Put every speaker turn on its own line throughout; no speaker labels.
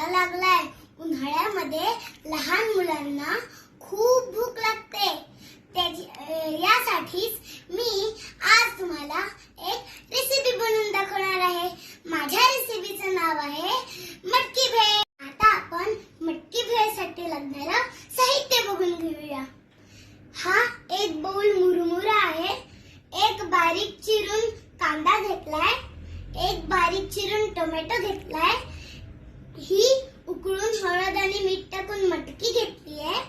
उन्हाळा लागलाय. उन्हाळ्यामध्ये लहान मुलांना खूप भूक लागते. यासाठीच मी आज तुम्हाला एक रेसिपी बनवून दाखवणार आहे. माझ्या रेसिपीचं नाव आहे मटकी भेळ. आता आपण मटकी भेळसाठी लागणारं साहित्य बघून घेऊया. हा एक बाउल मुरमुरा आहे. एक बारीक चिरून कांदा घेतलाय. एक बारीक चिरून टोमॅटो घेतलाय. ही उकळून हळद आणि मीठ टाकून मटकी घेतली आहे.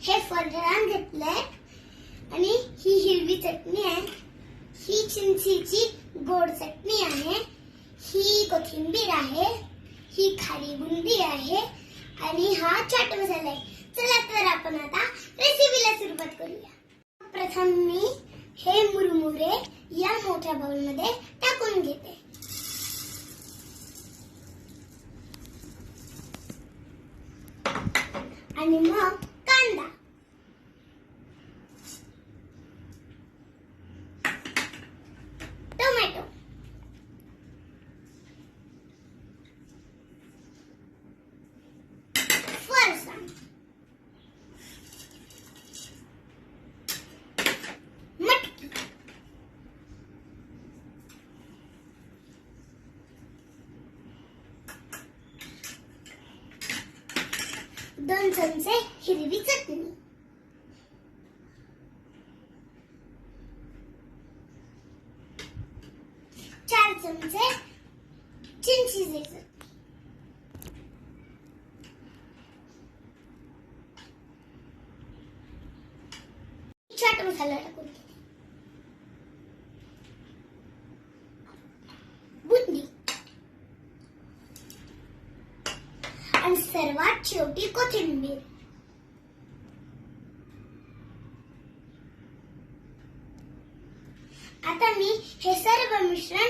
हे फरसाण घेतलंय आणि ही हिरवी चटणी आहे. ही चिंचेची गोड चटणी आहे. ही कोथिंबीर आहे. ही खारी बुंदी आहे आणि हा चाट मसाला आहे. चला तर आपण आता रेसिपीला सुरुवात करूया. प्रथम मी हे मुरमुरे या मोठ्या बाउलमध्ये टाकून घेते. आणि मग कांदा, टोमॅटो, फरसाण, मटकी, 2 चमचे हिरवी चटणी, 4 चमचे चिंचेची चटणी, चाट मसाला टाकून बुंदी आणि सर्वात शेवटी कोथिंबीर. आता मी हे सर्व मिश्रण